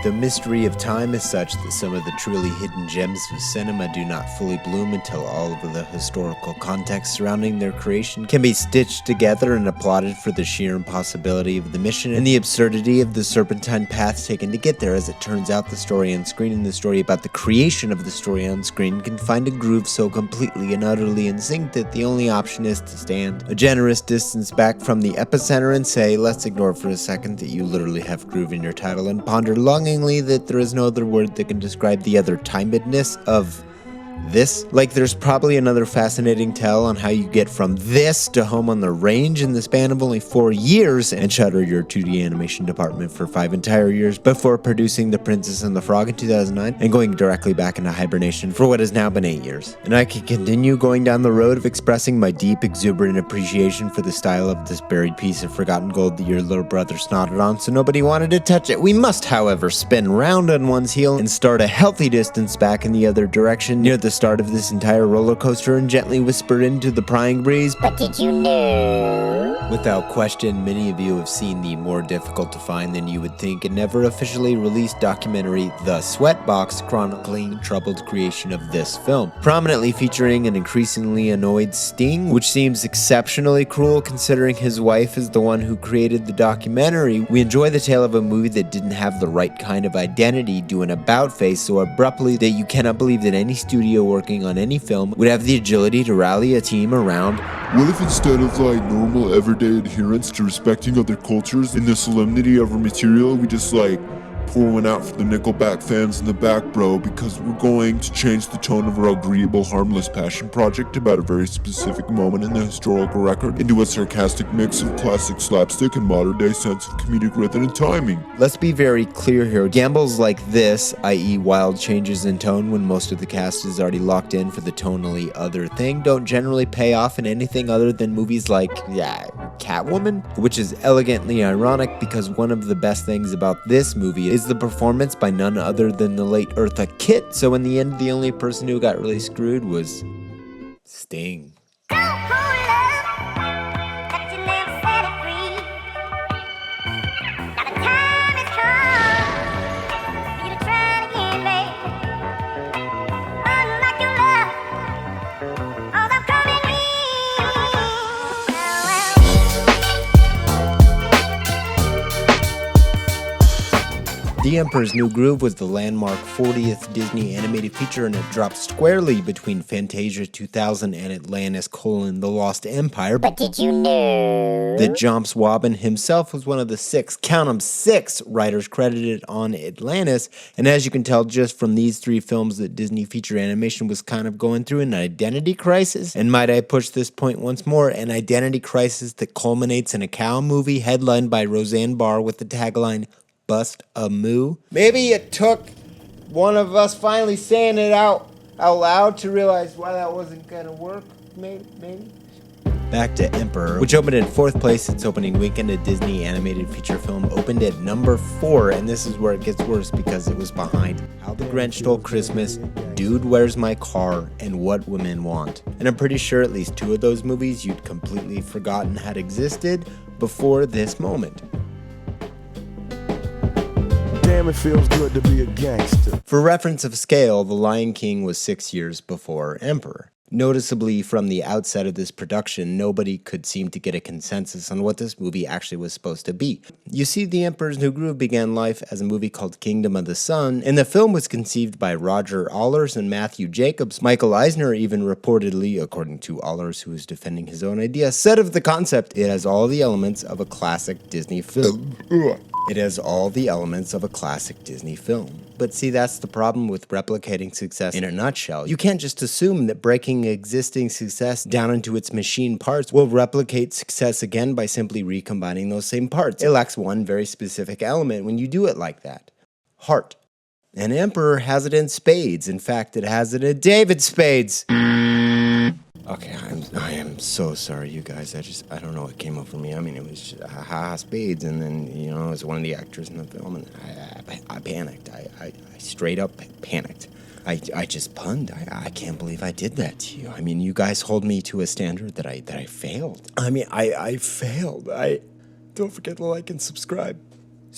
The mystery of time is such that some of the truly hidden gems of cinema do not fully bloom until all of the historical context surrounding their creation can be stitched together and applauded for the sheer impossibility of the mission and the absurdity of the serpentine path taken to get there. As it turns out, the story on screen and the story about the creation of the story on screen can find a groove so completely and utterly in sync that the only option is to stand a generous distance back from the epicenter and say, let's ignore for a second that you literally have groove in your title and ponder longingly that there is no other word that can describe the other timedness of this. Like, there's probably another fascinating tell on how you get from this to Home on the Range in the span of only 4 years and shutter your 2D animation department for 5 entire years before producing The Princess and the Frog in 2009 and going directly back into hibernation for what has now been 8 years. And I could continue going down the road of expressing my deep, exuberant appreciation for the style of this buried piece of forgotten gold that your little brother snotted on so nobody wanted to touch it. We must, however, spin round on one's heel and start a healthy distance back in the other direction near the start of this entire roller coaster and gently whisper into the prying breeze, But did you know? Without question, many of you have seen the more difficult to find than you would think and never officially released documentary The Sweatbox, chronicling troubled creation of this film, prominently featuring an increasingly annoyed Sting, which seems exceptionally cruel considering his wife is the one who created the documentary. We enjoy the tale of a movie that didn't have the right kind of identity, do an about face so abruptly that you cannot believe that any studio working on any film would have the agility to rally a team around. What if instead of like normal everyday adherence to respecting other cultures in the solemnity of our material, we just like pour one out for the Nickelback fans in the back, bro, because we're going to change the tone of our agreeable, harmless passion project about a very specific moment in the historical record into a sarcastic mix of classic slapstick and modern-day sense of comedic rhythm and timing. Let's be very clear here. Gambles like this, i.e. wild changes in tone when most of the cast is already locked in for the tonally other thing, don't generally pay off in anything other than movies like, Catwoman, which is elegantly ironic because one of the best things about this movie is the performance by none other than the late Eartha Kitt, so in the end the only person who got really screwed was Sting. The Emperor's New Groove was the landmark 40th Disney animated feature, and it dropped squarely between Fantasia 2000 and Atlantis: The Lost Empire. But did you know that John Swabin himself was one of the 6, count 'em 6, writers credited on Atlantis, and as you can tell just from these 3 films that Disney feature animation was kind of going through an identity crisis, and might I push this point once more, an identity crisis that culminates in a cow movie headlined by Roseanne Barr with the tagline, Bust a Moo. Maybe it took one of us finally saying it out loud to realize why that wasn't gonna work. Maybe. Back to Emperor, which opened in 4th place its opening weekend. A Disney animated feature film opened at number 4, and this is where it gets worse because it was behind How the Grinch Stole Christmas, Dude, Where's My Car, and What Women Want. And I'm pretty sure at least 2 of those movies you'd completely forgotten had existed before this moment. Damn, it feels good to be a gangster. For reference of scale, The Lion King was 6 years before Emperor. Noticeably, from the outset of this production, nobody could seem to get a consensus on what this movie actually was supposed to be. You see, The Emperor's New Groove began life as a movie called Kingdom of the Sun, and the film was conceived by Roger Allers and Matthew Jacobs. Michael Eisner even reportedly, according to Allers, who is defending his own idea, said of the concept, it has all the elements of a classic Disney film. It has all the elements of a classic Disney film. But see, that's the problem with replicating success in a nutshell. You can't just assume that breaking existing success down into its machine parts will replicate success again by simply recombining those same parts. It lacks one very specific element when you do it like that. Heart. And Emperor has it in spades. In fact, it has it in David Spades. Okay, I am so sorry, you guys. I don't know what came over me. I mean, it was just, spades, and then, it was one of the actors in the film, and I panicked. I straight up panicked. I just punned. I can't believe I did that to you. I mean, you guys hold me to a standard that I failed. I mean, I failed. Don't forget to like and subscribe.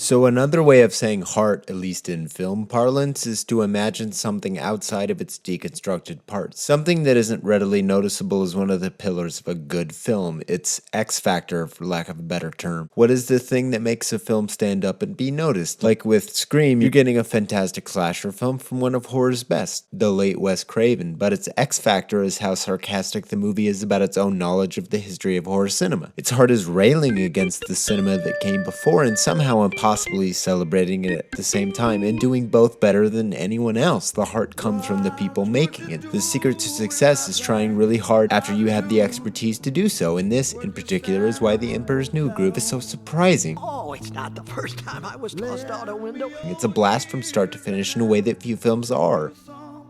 So another way of saying heart, at least in film parlance, is to imagine something outside of its deconstructed parts. Something that isn't readily noticeable is one of the pillars of a good film. It's X factor, for lack of a better term. What is the thing that makes a film stand up and be noticed? Like with Scream, you're getting a fantastic slasher film from one of horror's best, the late Wes Craven, but its X factor is how sarcastic the movie is about its own knowledge of the history of horror cinema. Its heart is railing against the cinema that came before and somehow possibly celebrating it at the same time and doing both better than anyone else. The heart comes from the people making it. The secret to success is trying really hard after you have the expertise to do so, and this in particular is why The Emperor's New Groove is so surprising. Oh, it's not the first time I was tossed out a window. It's a blast from start to finish in a way that few films are.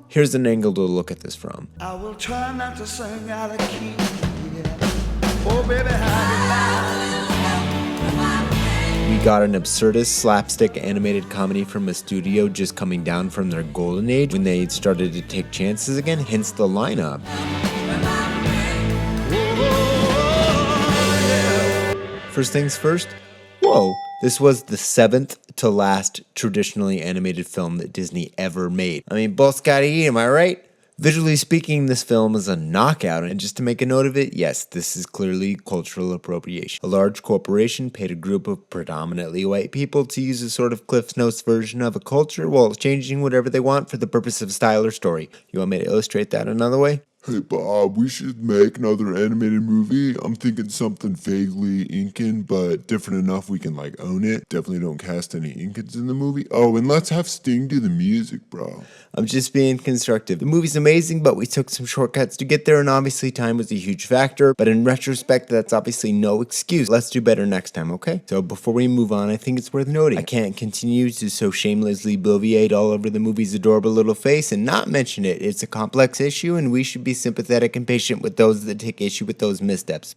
Here's an angle to look at this from. I will try not to sing out of key. Yeah. Oh, baby, how We got an absurdist, slapstick animated comedy from a studio just coming down from their golden age when they started to take chances again, hence the lineup. First things first, whoa, this was the 7th to last traditionally animated film that Disney ever made. I mean, both gotta eat, am I right? Visually speaking, this film is a knockout, and just to make a note of it, yes, this is clearly cultural appropriation. A large corporation paid a group of predominantly white people to use a sort of Cliff Notes version of a culture while changing whatever they want for the purpose of style or story. You want me to illustrate that another way? Hey Bob, we should make another animated movie. I'm thinking something vaguely Incan, but different enough we can own it. Definitely don't cast any Incans in the movie. Oh, and let's have Sting do the music, bro. I'm just being constructive. The movie's amazing, but we took some shortcuts to get there, and obviously time was a huge factor, but in retrospect, that's obviously no excuse. Let's do better next time, okay? So before we move on, I think it's worth noting, I can't continue to so shamelessly bloviate all over the movie's adorable little face and not mention it. It's a complex issue, and we should be sympathetic and patient with those that take issue with those missteps.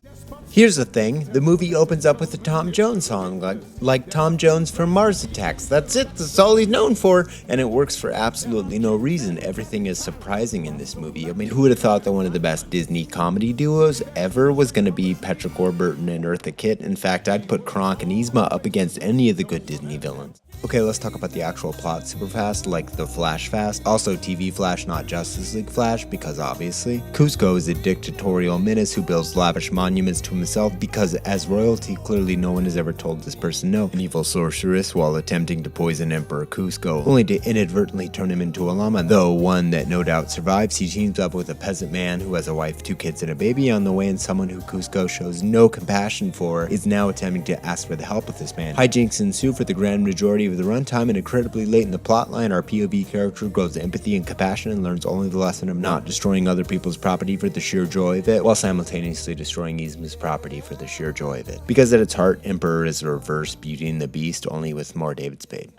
Here's the thing, the movie opens up with a Tom Jones song, like Tom Jones from Mars Attacks. That's it, that's all he's known for, and it works for absolutely no reason. Everything is surprising in this movie. I mean, who would have thought that one of the best Disney comedy duos ever was going to be Patrick Warburton and Eartha Kitt? In fact, I'd put Kronk and Yzma up against any of the good Disney villains. Okay, let's talk about the actual plot super fast, like the Flash fast. Also TV Flash, not Justice League Flash, because obviously. Kuzco is a dictatorial menace who builds lavish monuments to himself because as royalty, clearly no one has ever told this person no. An evil sorceress while attempting to poison Emperor Kuzco, only to inadvertently turn him into a llama. Though one that no doubt survives, he teams up with a peasant man who has a wife, 2 kids, and a baby on the way, and someone who Kuzco shows no compassion for is now attempting to ask for the help of this man. Hijinks ensue for the grand majority of the runtime, and incredibly late in the plotline, our POV character grows empathy and compassion and learns only the lesson of not destroying other people's property for the sheer joy of it, while simultaneously destroying Yzma's property for the sheer joy of it. Because at its heart, Emperor is a reverse Beauty and the Beast, only with more David Spade.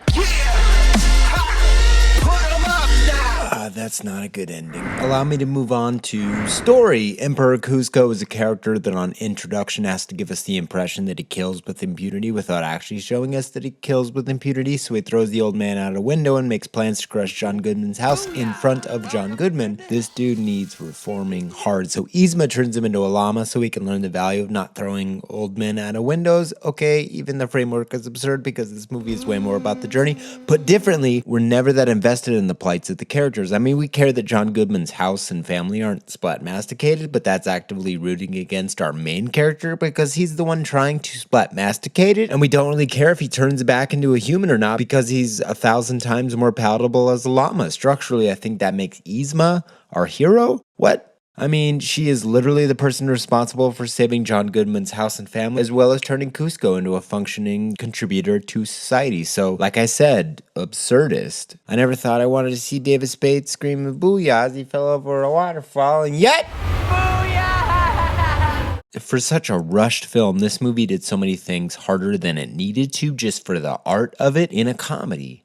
That's not a good ending. Allow me to move on to story. Emperor Kuzco is a character that on introduction has to give us the impression that he kills with impunity without actually showing us that he kills with impunity, so he throws the old man out a window and makes plans to crush John Goodman's house in front of John Goodman. This dude needs reforming hard, so Yzma turns him into a llama so he can learn the value of not throwing old men out of windows. Okay, even the framework is absurd because this movie is way more about the journey. Put differently, we're never that invested in the plights of the characters. I mean, we care that John Goodman's house and family aren't splat masticated, but that's actively rooting against our main character because he's the one trying to splat masticate it, and we don't really care if he turns back into a human or not because he's 1,000 times more palatable as a llama. Structurally, I think that makes Yzma our hero? What? I mean, she is literally the person responsible for saving John Goodman's house and family, as well as turning Kuzco into a functioning contributor to society. So, like I said, absurdist. I never thought I wanted to see David Spade screaming booyah as he fell over a waterfall, and yet... Booyah! For such a rushed film, this movie did so many things harder than it needed to just for the art of it in a comedy.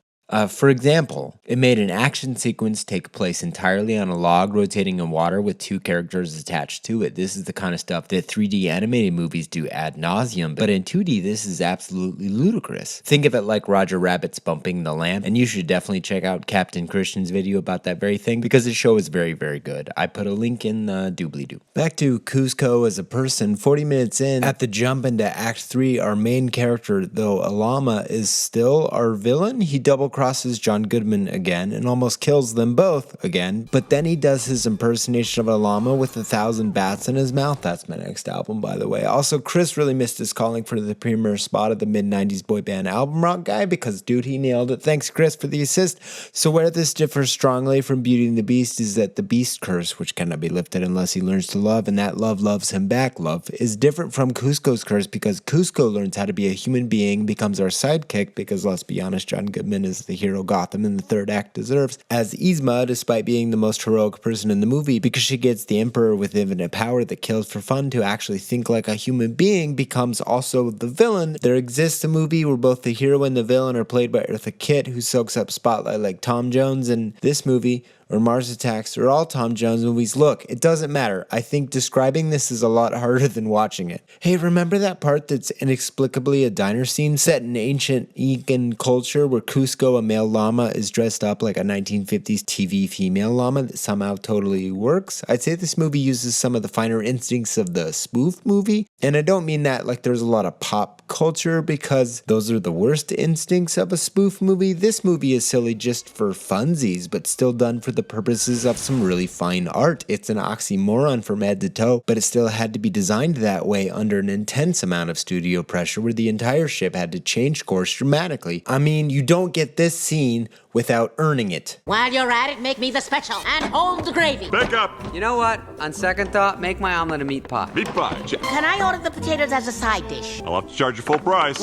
For example, it made an action sequence take place entirely on a log rotating in water with two characters attached to it. This is the kind of stuff that 3D animated movies do ad nauseum, but in 2D, this is absolutely ludicrous. Think of it like Roger Rabbit's bumping the lamp, and you should definitely check out Captain Christian's video about that very thing because the show is very, very good. I put a link in the doobly-doo. Back to Kuzco as a person, 40 minutes in, at the jump into Act 3, our main character, though Alama, is still our villain. He double-crosses John Goodman again and almost kills them both again, but then he does his impersonation of Alama with 1,000 bats in his mouth. That's my next album, by the way. Also, Chris really missed his calling for the premier spot of the mid-90s boy band Album Rock guy because, dude, he nailed it. Thanks, Chris, for the assist. So where this differs strongly from Beauty and the Beast is that the Beast curse, which cannot be lifted unless he learns to love, and that love loves him back love, is different from Kuzco's curse because Kuzco learns how to be a human being, becomes our sidekick because, let's be honest, John Goodman is the hero Gotham in the third act deserves, as Yzma, despite being the most heroic person in the movie, because she gets the Emperor with infinite power that kills for fun to actually think like a human being, becomes also the villain. There exists a movie where both the hero and the villain are played by Eartha Kitt, who soaks up spotlight like Tom Jones, and this movie, or Mars Attacks, or all Tom Jones movies. Look, it doesn't matter. I think describing this is a lot harder than watching it. Hey, remember that part that's inexplicably a diner scene set in ancient Incan culture where Kuzco, a male llama, is dressed up like a 1950s TV female llama that somehow totally works? I'd say this movie uses some of the finer instincts of the spoof movie, and I don't mean that like there's a lot of pop culture because those are the worst instincts of a spoof movie. This movie is silly just for funsies, but still done for the purposes of some really fine art. It's an oxymoron from head to toe, but it still had to be designed that way under an intense amount of studio pressure where the entire ship had to change course dramatically. I mean, you don't get this scene without earning it. While you're at it, make me the special and hold the gravy. Back up! You know what? On second thought, make my omelet a meat pie. Meat pie. Can I order the potatoes as a side dish? I'll have to charge you full price.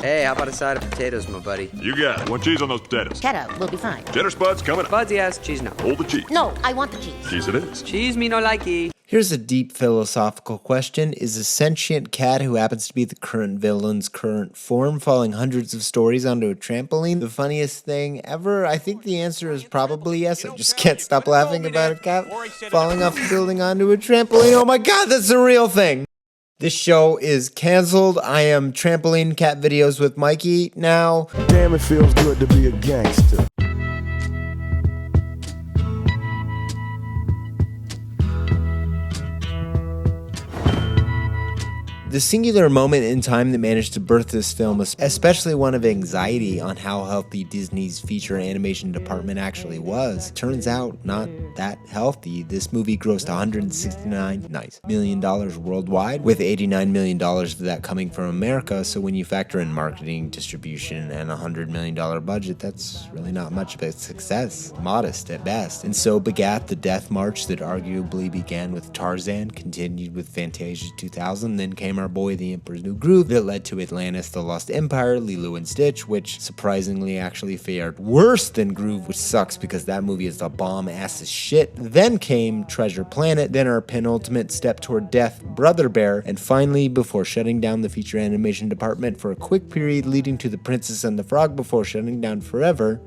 Hey, how about a side of potatoes, my buddy? You got it. One cheese on those potatoes. Cheddar will be fine. Cheddar spuds coming up. Buds, yes. Cheese, no. Hold the cheese. No, I want the cheese. Cheese it is. Cheese, me no likey. Here's a deep philosophical question. Is a sentient cat who happens to be the current villain's current form falling hundreds of stories onto a trampoline the funniest thing ever? I think the answer is probably yes. I just can't stop laughing about a cat falling off a building onto a trampoline. Oh my god, that's a real thing! This show is canceled. I am Trampoline Cat Videos with Mikey now. Damn, it feels good to be a gangster. The singular moment in time that managed to birth this film was especially one of anxiety on how healthy Disney's feature animation department actually was. Turns out, not that healthy. This movie grossed $169 million worldwide, with $89 million of that coming from America, so when you factor in marketing, distribution, and a $100 million budget, that's really not much of a success. Modest at best. And so begat the death march that arguably began with Tarzan, continued with Fantasia 2000, then came our boy The Emperor's New Groove that led to Atlantis, The Lost Empire, Lilo and Stitch, which surprisingly actually fared worse than Groove, which sucks because that movie is a bomb ass as shit. Then came Treasure Planet, then our penultimate step toward death, Brother Bear, and finally, before shutting down the feature animation department for a quick period leading to The Princess and the Frog before shutting down forever,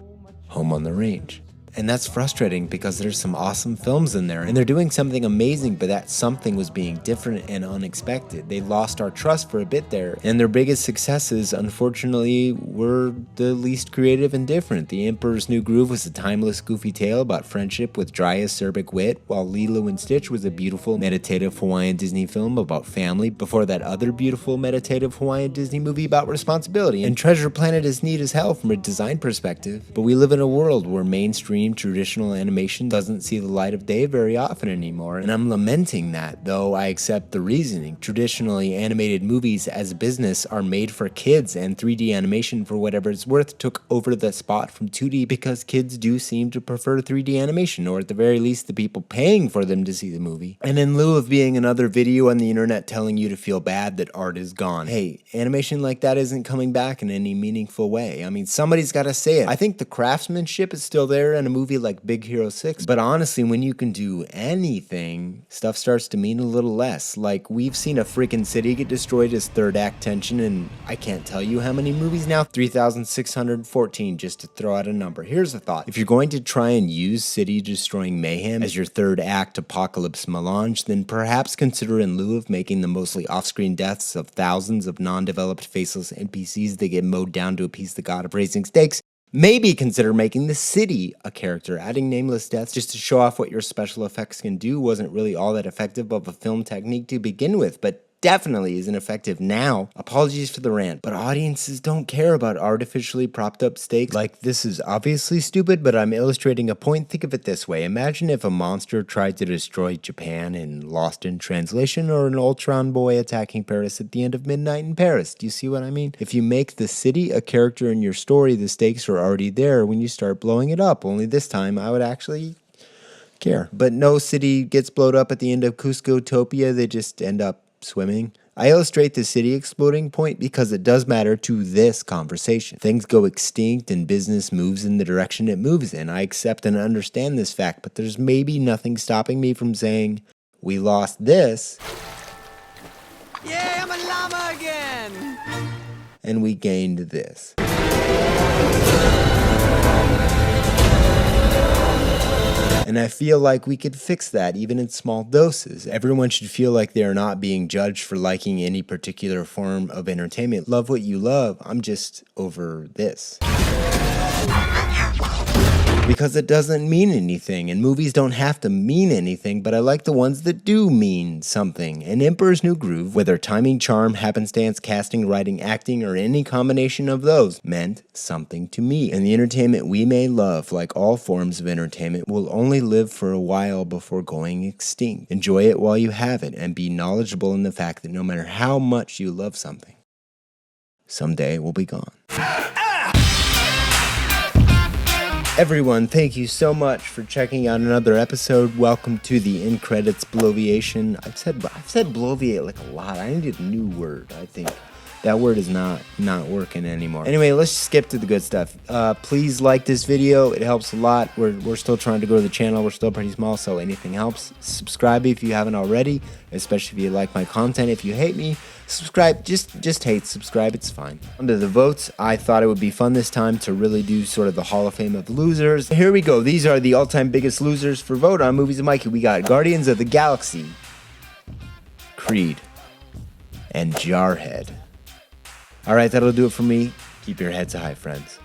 Home on the Range. And that's frustrating because there's some awesome films in there and they're doing something amazing, but that something was being different and unexpected. They lost our trust for a bit there, and their biggest successes, unfortunately, were the least creative and different. The Emperor's New Groove was a timeless, goofy tale about friendship with dry, acerbic wit, while Lilo and Stitch was a beautiful, meditative Hawaiian Disney film about family before that other beautiful, meditative Hawaiian Disney movie about responsibility. And Treasure Planet is neat as hell from a design perspective, but we live in a world where mainstream traditional animation doesn't see the light of day very often anymore, and I'm lamenting that, though I accept the reasoning. Traditionally, animated movies as a business are made for kids, and 3D animation, for whatever it's worth, took over the spot from 2D because kids do seem to prefer 3D animation, or at the very least the people paying for them to see the movie. And in lieu of being another video on the internet telling you to feel bad that art is gone, hey, animation like that isn't coming back in any meaningful way. I mean, somebody's got to say it. I think the craftsmanship is still there, and a movie like Big Hero 6. But honestly, when you can do anything, stuff starts to mean a little less. Like, we've seen a freaking city get destroyed as third act tension, and I can't tell you how many movies now. 3,614, just to throw out a number. Here's a thought. If you're going to try and use city destroying mayhem as your third act apocalypse melange, then perhaps consider, in lieu of making the mostly off-screen deaths of thousands of non-developed faceless NPCs that get mowed down to appease the god of raising stakes, maybe consider making the city a character. Adding nameless deaths just to show off what your special effects can do wasn't really all that effective of a film technique to begin with, but definitely isn't effective now. Apologies for the rant, but audiences don't care about artificially propped up stakes. Like, this is obviously stupid, but I'm illustrating a point. Think of it this way. Imagine if a monster tried to destroy Japan in Lost in Translation, or an Ultron boy attacking Paris at the end of Midnight in Paris. Do you see what I mean? If you make the city a character in your story, the stakes are already there when you start blowing it up. Only this time I would actually care. But no city gets blown up at the end of Cusco-topia. They just end up swimming. I illustrate the city exploding point because it does matter to this conversation. Things go extinct and business moves in the direction it moves in. I accept and understand this fact, but there's maybe nothing stopping me from saying, we lost this. Yay, I'm a llama again! And we gained this. And I feel like we could fix that even in small doses. Everyone should feel like they are not being judged for liking any particular form of entertainment. Love what you love. I'm just over this. Because it doesn't mean anything, and movies don't have to mean anything, but I like the ones that do mean something. And Emperor's New Groove, whether timing, charm, happenstance, casting, writing, acting, or any combination of those, meant something to me. And the entertainment we may love, like all forms of entertainment, will only live for a while before going extinct. Enjoy it while you have it, and be knowledgeable in the fact that no matter how much you love something, someday it will be gone. Everyone, thank you so much for checking out another episode. Welcome to the In Credits Bloviation. I've said bloviate like a lot. I need a new word. I think that word is not working anymore. Anyway, let's skip to the good stuff. Please like this video. It helps a lot. We're still trying to grow the channel. We're still pretty small, so anything helps. Subscribe if you haven't already, especially if you like my content. If you hate me, subscribe. Just hate subscribe. It's fine. Under the votes, I thought it would be fun this time to really do sort of the Hall of Fame of losers. Here we go. These are the all-time biggest losers for vote on Movies of Mikey. We got Guardians of the Galaxy, Creed, and Jarhead. All right, that'll do it for me. Keep your heads high, friends.